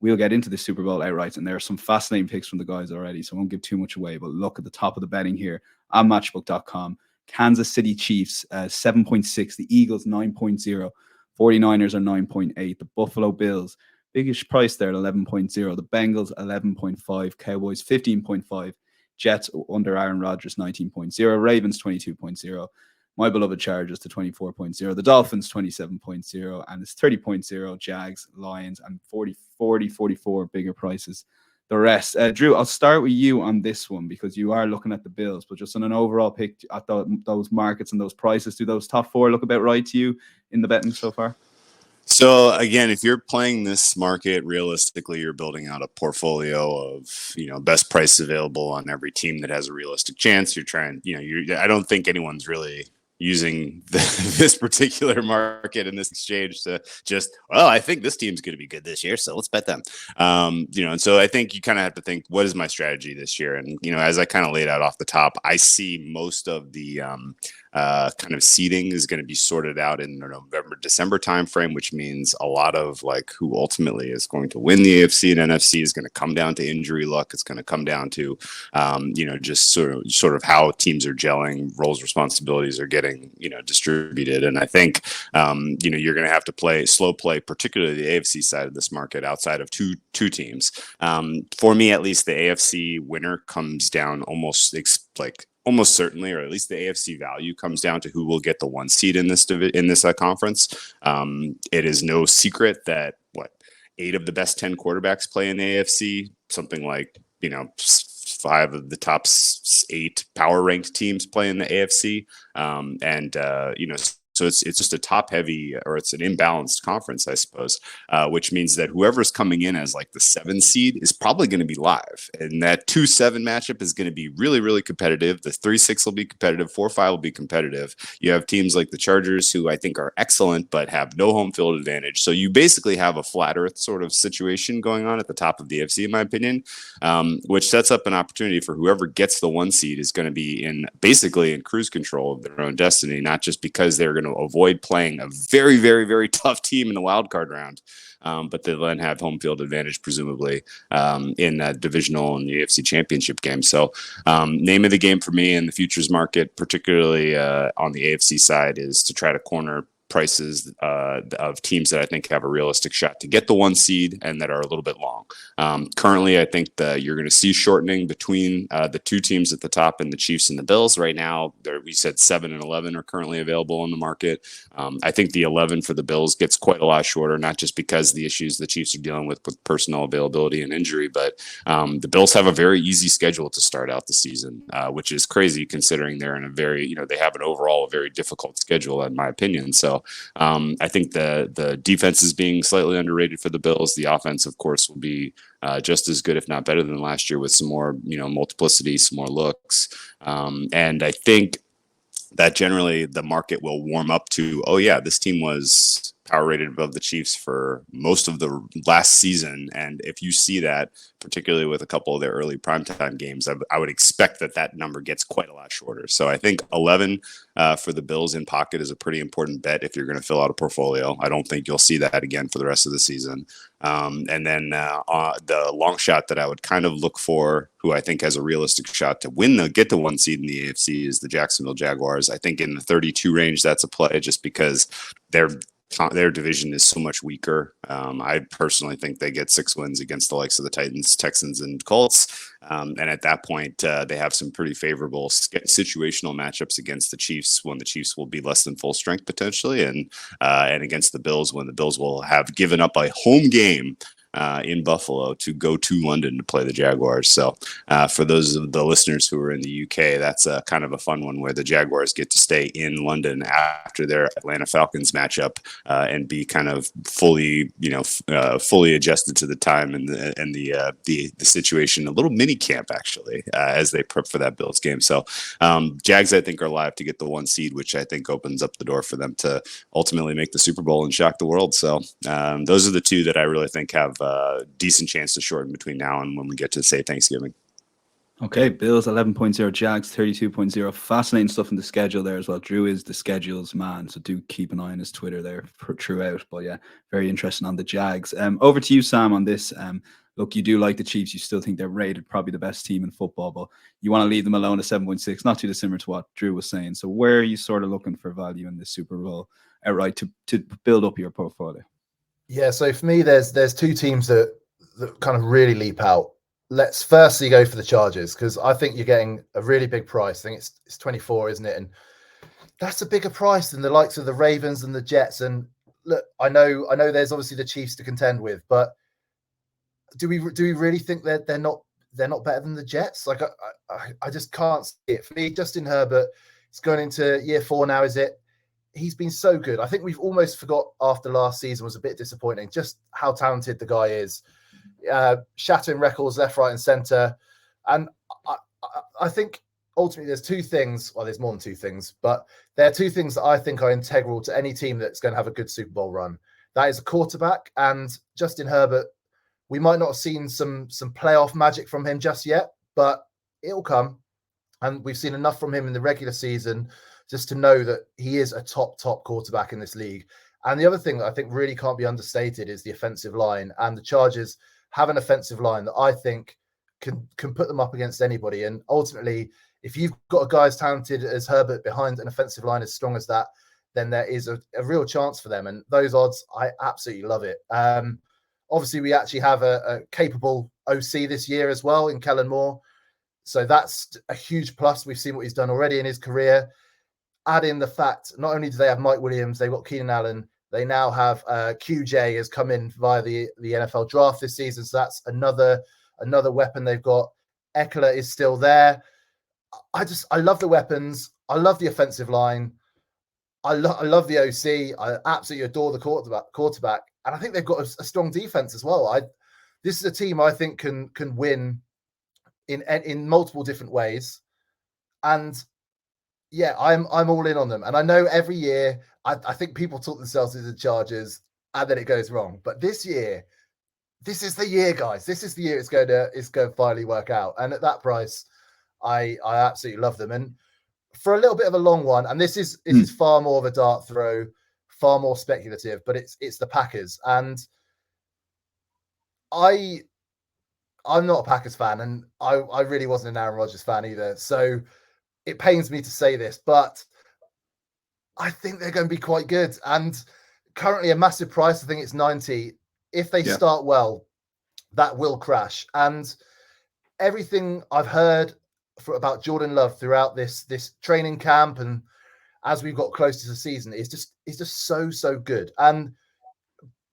we'll get into the Super Bowl outright, and there are some fascinating picks from the guys already, so I won't give too much away, but look at the top of the betting here on matchbook.com. Kansas City Chiefs, 7.6. The Eagles, 9.0. 49ers are 9.8. The Buffalo Bills, biggest price there at 11.0. The Bengals, 11.5. Cowboys, 15.5. Jets under Aaron Rodgers, 19.0. Ravens, 22.0. My beloved Chargers to 24.0. The Dolphins, 27.0. And it's 30.0. Jags, Lions, and 44 bigger prices. The rest. Drew, I'll start with you on this one because you are looking at the Bills, but just on an overall pick at those markets and those prices, do those top four look about right to you in the betting so far? So again, if you're playing this market realistically, you're building out a portfolio of, best price available on every team that has a realistic chance. You're trying, I don't think anyone's really using this particular market and this exchange to just, I think this team's going to be good this year, so let's bet them. And so I think you kind of have to think, what is my strategy this year? And, as I kind of laid out off the top, I see most of the kind of seeding is going to be sorted out in the November, December timeframe, which means a lot of like who ultimately is going to win the AFC and NFC is going to come down to injury luck. It's going to come down to, just sort of how teams are gelling, roles, responsibilities are getting, distributed. And I think, you're going to have to slow play, particularly the AFC side of this market outside of two teams. For me, at least the AFC winner comes down almost certainly, or at least the AFC value comes down to who will get the 1 seed in this conference. It is no secret that 8 of the best 10 quarterbacks play in the AFC, something like 5 of the top 8 power ranked teams play in the AFC, so it's just a top heavy, or it's an imbalanced conference, I suppose, which means that whoever's coming in as like the 7 seed is probably going to be live. And that 2-7 matchup is going to be really, really competitive. The 3-6 will be competitive. 4-5 will be competitive. You have teams like the Chargers, who I think are excellent, but have no home field advantage. So you basically have a flat earth sort of situation going on at the top of the AFC, in my opinion, which sets up an opportunity for whoever gets the 1 seed is going to be basically in cruise control of their own destiny, not just because they're going to avoid playing a very, very, very tough team in the wild card round, but they then have home field advantage, presumably, in that divisional and the AFC championship game. So name of the game for me in the futures market, particularly on the AFC side, is to try to corner prices of teams that I think have a realistic shot to get the 1 seed and that are a little bit long. Currently, I think that you're going to see shortening between the 2 teams at the top and the Chiefs and the Bills. Right now, we said 7 and 11 are currently available on the market. I think the 11 for the Bills gets quite a lot shorter, not just because of the issues the Chiefs are dealing with personnel availability and injury, but the Bills have a very easy schedule to start out the season, which is crazy considering they're in a very, they have an overall a very difficult schedule, in my opinion. So I think the defense is being slightly underrated for the Bills. The offense, of course, will be just as good, if not better than last year, with some more, multiplicity, some more looks. And I think that generally the market will warm up to, this team was power rated above the Chiefs for most of the last season. And if you see that, particularly with a couple of their early primetime games, I would expect that number gets quite a lot shorter. So I think 11 for the Bills in pocket is a pretty important bet if you're going to fill out a portfolio. I don't think you'll see that again for the rest of the season. And then the long shot that I would kind of look for, who I think has a realistic shot to get the 1 seed in the AFC, is the Jacksonville Jaguars. I think in the 32 range, that's a play just because their division is so much weaker. I personally think they get 6 wins against the likes of the Titans, Texans, and Colts. And at that point, they have some pretty favorable situational matchups against the Chiefs, when the Chiefs will be less than full strength potentially, and against the Bills, when the Bills will have given up a home game in Buffalo to go to London to play the Jaguars. So for those of the listeners who are in the UK, that's kind of a fun one, where the Jaguars get to stay in London after their Atlanta Falcons matchup and be kind of fully adjusted to the time and the situation. A little mini camp actually as they prep for that Bills game. So Jags, I think, are live to get the 1 seed, which I think opens up the door for them to ultimately make the Super Bowl and shock the world. So those are the 2 that I really think have decent chance to shorten between now and when we get to, say, Thanksgiving. Okay, Bills 11.0, Jags 32.0. Fascinating stuff in the schedule there as well. Drew is the schedules man, so do keep an eye on his Twitter there throughout. But yeah, very interesting on the Jags. Over to you, Sam, on this. Look, you do like the Chiefs. You still think they're rated probably the best team in football, but you want to leave them alone at 7.6. Not too dissimilar to what Drew was saying. So where are you sort of looking for value in the Super Bowl outright to build up your portfolio? Yeah, so for me, there's two teams that kind of really leap out. Let's firstly go for the Chargers, because I think you're getting a really big price. I think it's 24, isn't it? And that's a bigger price than the likes of the Ravens and the Jets. And look, I know there's obviously the Chiefs to contend with, but do we really think that they're not better than the Jets? Like I just can't see it. For me, Justin Herbert is going into year 4 now, is it? He's been so good. I think we've almost forgot after last season was a bit disappointing, just how talented the guy is. Shattering records left, right, and center. And I think ultimately there's two things. Well, there's more than two things, but there are two things that I think are integral to any team that's going to have a good Super Bowl run. That is a quarterback, and Justin Herbert. We might not have seen some playoff magic from him just yet, but it'll come. And we've seen enough from him in the regular season just to know that he is a top quarterback in this league. And the other thing that I think really can't be understated is the offensive line. And the Chargers have an offensive line that I think can put them up against anybody. And ultimately, if you've got a guy as talented as Herbert behind an offensive line as strong as that, then there is a real chance for them. And those odds, I absolutely love it. Obviously, we actually have a capable OC this year as well in Kellen Moore. So that's a huge plus. We've seen what he's done already in his career. Add in the fact, not only do they have Mike Williams, they've got Keenan Allen, they now have QJ has come in via the NFL draft this season. So that's another weapon they've got. Eckler is still there. I love the weapons. I love the offensive line. I love the OC. I absolutely adore the quarterback. And I think they've got a strong defense as well. This is a team I think can win in multiple different ways. And yeah, I'm all in on them. And I know every year I think people talk themselves into the Chargers and then it goes wrong. But this year, this is the year, guys. This is the year it's going to finally work out. And at that price, I absolutely love them. And for a little bit of a long one, and this is far more of a dart throw, far more speculative, but it's the Packers. And I'm not a Packers fan, and I really wasn't an Aaron Rodgers fan either. So it pains me to say this, but I think they're going to be quite good. And currently a massive price, I think it's 90. If they start well, that will crash. And everything I've heard about Jordan Love throughout this training camp and as we've got close to the season is just so good. And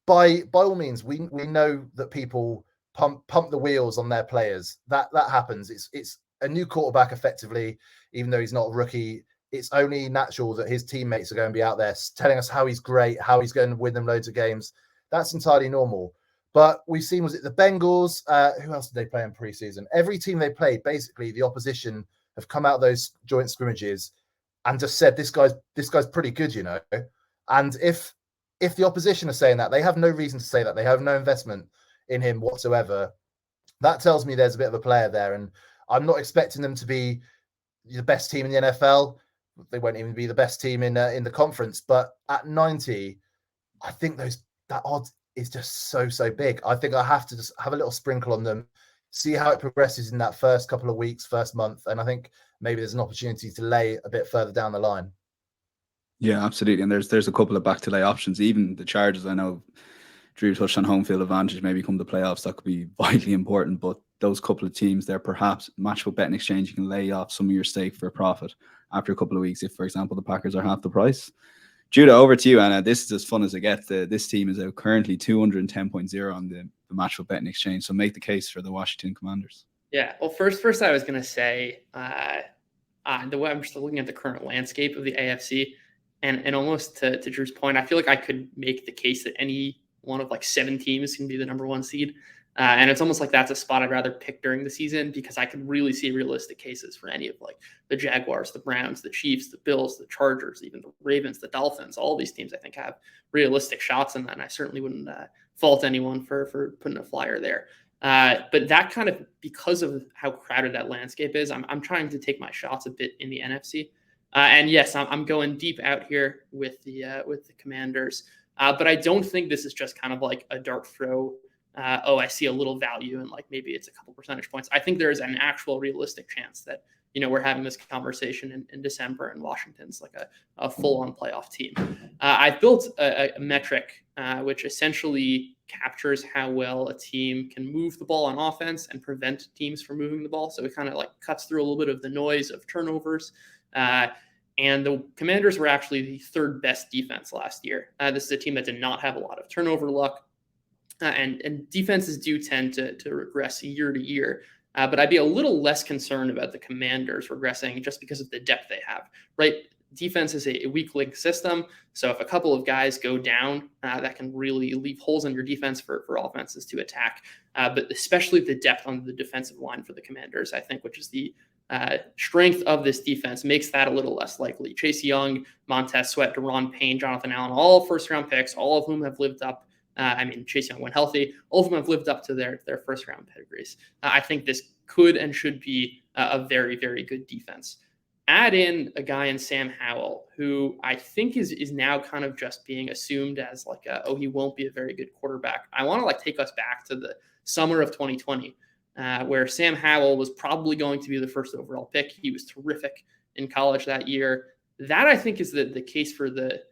by all means, we know that people pump the wheels on their players. That happens. It's a new quarterback effectively, even though he's not a rookie. It's only natural that his teammates are going to be out there telling us how he's great, how he's going to win them loads of games. That's entirely normal. But we've seen, was it the Bengals? Who else did they play in preseason? Every team they played, basically, the opposition have come out of those joint scrimmages and just said, this guy's pretty good, you know. And if the opposition are saying that, they have no reason to say that. They have no investment in him whatsoever. That tells me there's a bit of a player there. And I'm not expecting them to be the best team in the NFL. They won't even be the best team in the conference. But at 90, I think that odds is just so big. I think I have to just have a little sprinkle on them, see how it progresses in that first couple of weeks, first month. And I think maybe there's an opportunity to lay a bit further down the line. Yeah, absolutely. And there's a couple of back to lay options. Even the Chargers, I know Drew touched on home field advantage, maybe come the playoffs, that could be vitally important. But those couple of teams there, perhaps matchable betting exchange, you can lay off some of your stake for a profit after a couple of weeks if, for example, the Packers are half the price. Judah, over to you, and this is as fun as it gets. This team is out currently 210.0 on the matchable betting exchange, so make the case for the Washington Commanders. Yeah, well, first I was going to say the way I'm just looking at the current landscape of the AFC, and almost to Drew's point, I feel like I could make the case that any one of like 7 teams can be the number 1 seed. And it's almost like that's a spot I'd rather pick during the season, because I can really see realistic cases for any of like the Jaguars, the Browns, the Chiefs, the Bills, the Chargers, even the Ravens, the Dolphins. All these teams I think have realistic shots in that, and I certainly wouldn't fault anyone for putting a flyer there. But that kind of, because of how crowded that landscape is, I'm trying to take my shots a bit in the NFC. And yes, I'm going deep out here with the Commanders. But I don't think this is just kind of like a dart throw. I see a little value and like maybe it's a couple percentage points. I think there is an actual realistic chance that, we're having this conversation in December and Washington's like a full-on playoff team. I've built a metric which essentially captures how well a team can move the ball on offense and prevent teams from moving the ball. So it kind of like cuts through a little bit of the noise of turnovers. And the Commanders were actually the 3rd best defense last year. This is a team that did not have a lot of turnover luck. And defenses do tend to regress year to year. But I'd be a little less concerned about the Commanders regressing just because of the depth they have, right? Defense is a weak link system. So if a couple of guys go down, that can really leave holes in your defense for offenses to attack. But especially the depth on the defensive line for the Commanders, I think, which is the strength of this defense, makes that a little less likely. Chase Young, Montez Sweat, Deron Payne, Jonathan Allen, all first-round picks, all of whom have lived up. Chase Young, when healthy, all of them have lived up to their first-round pedigrees. I think this could and should be a very, very good defense. Add in a guy in Sam Howell, who I think is now kind of just being assumed as like, he won't be a very good quarterback. I want to like take us back to the summer of 2020, where Sam Howell was probably going to be the first overall pick. He was terrific in college that year. That I think is the case for the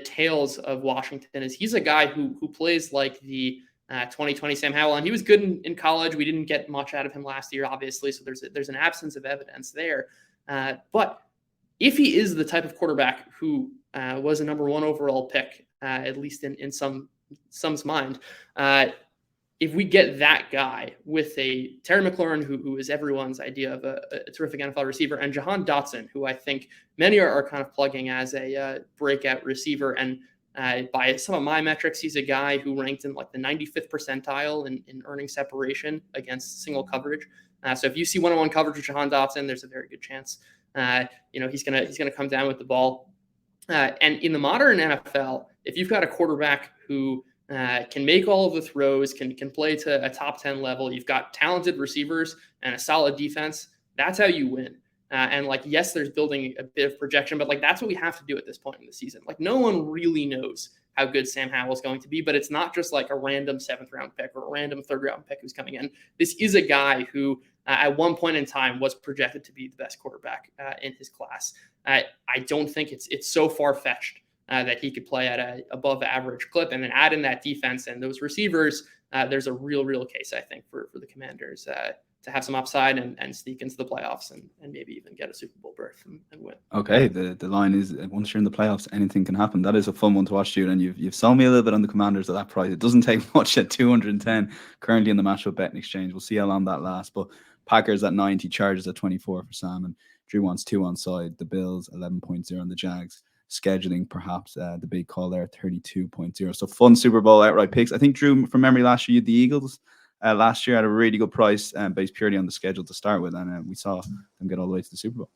tales of Washington. Is he's a guy who plays like the 2020 Sam Howell, and he was good in college. We didn't get much out of him last year, obviously, so there's an absence of evidence there. But if he is the type of quarterback who was a number 1 overall pick, at least in some's mind, if we get that guy with a Terry McLaurin, who is everyone's idea of a terrific NFL receiver, and Jahan Dotson, who I think many are kind of plugging as a breakout receiver. And by some of my metrics, he's a guy who ranked in like the 95th percentile in earning separation against single coverage. So if you see one-on-one coverage with Jahan Dotson, there's a very good chance he's gonna come down with the ball. And in the modern NFL, if you've got a quarterback who can make all of the throws, can play to a top 10 level, you've got talented receivers and a solid defense, that's how you win. And like, yes, there's building a bit of projection, but like, that's what we have to do at this point in the season. Like, no one really knows how good Sam Howell is going to be, but it's not just like a random 7th round pick or a random 3rd round pick who's coming in. This is a guy who at one point in time was projected to be the best quarterback in his class. I don't think it's so far-fetched that he could play at a above average clip, and then add in that defense and those receivers. There's a real case, I think, for the Commanders to have some upside and sneak into the playoffs and maybe even get a Super Bowl berth and win. Okay, the line is, once you're in the playoffs, anything can happen. That is a fun one to watch, Jude, and you've sold me a little bit on the Commanders at that price. It doesn't take much at 210 currently in the matchup betting exchange. We'll see how long that lasts, but Packers at 90, Chargers at 24 for Sam, and Drew wants 2 on side. The Bills 11.0 and the Jags. Scheduling perhaps the big call there, 32.0. So fun Super Bowl outright picks. I think, Drew, from memory last year, you had the Eagles last year at a really good price based purely on the schedule to start with, and we saw them get all the way to the Super Bowl.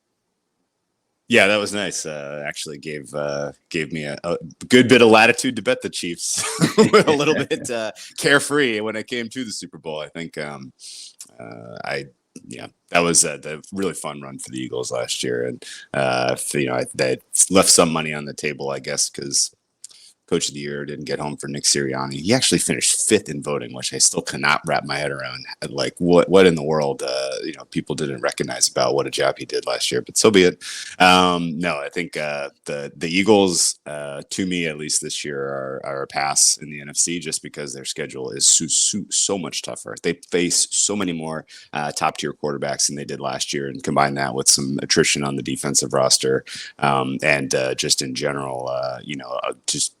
Yeah, that was nice. Actually gave me a good bit of latitude to bet the Chiefs. A little bit carefree when it came to the Super Bowl. I think that was a really fun run for the Eagles last year, and they left some money on the table, I guess, because Coach of the Year didn't get home for Nick Sirianni. He actually finished 5th in voting, which I still cannot wrap my head around. Like, what in the world, people didn't recognize about what a job he did last year, but so be it. No, I think the Eagles, to me at least this year, are a pass in the NFC just because their schedule is so much tougher. They face so many more top tier quarterbacks than they did last year, and combine that with some attrition on the defensive roster, and just in general, just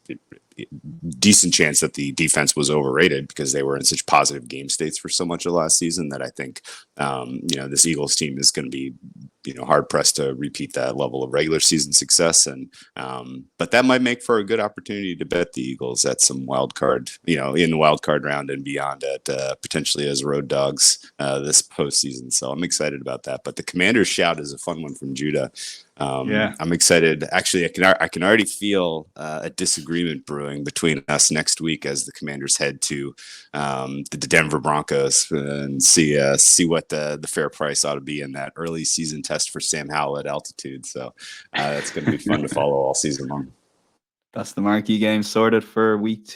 decent chance that the defense was overrated because they were in such positive game states for so much of last season that I think this Eagles team is going to be, hard pressed to repeat that level of regular season success. And, but that might make for a good opportunity to bet the Eagles at some wild card, in the wild card round and beyond at potentially as road dogs this postseason. So I'm excited about that. But the Commanders shout is a fun one from Judah. I'm excited. Actually, I can already feel a disagreement brewing between us next week as the Commanders head to the Denver Broncos and see what the fair price ought to be in that early season test for Sam Howell at altitude. So that's going to be fun to follow all season long. That's the marquee game sorted for week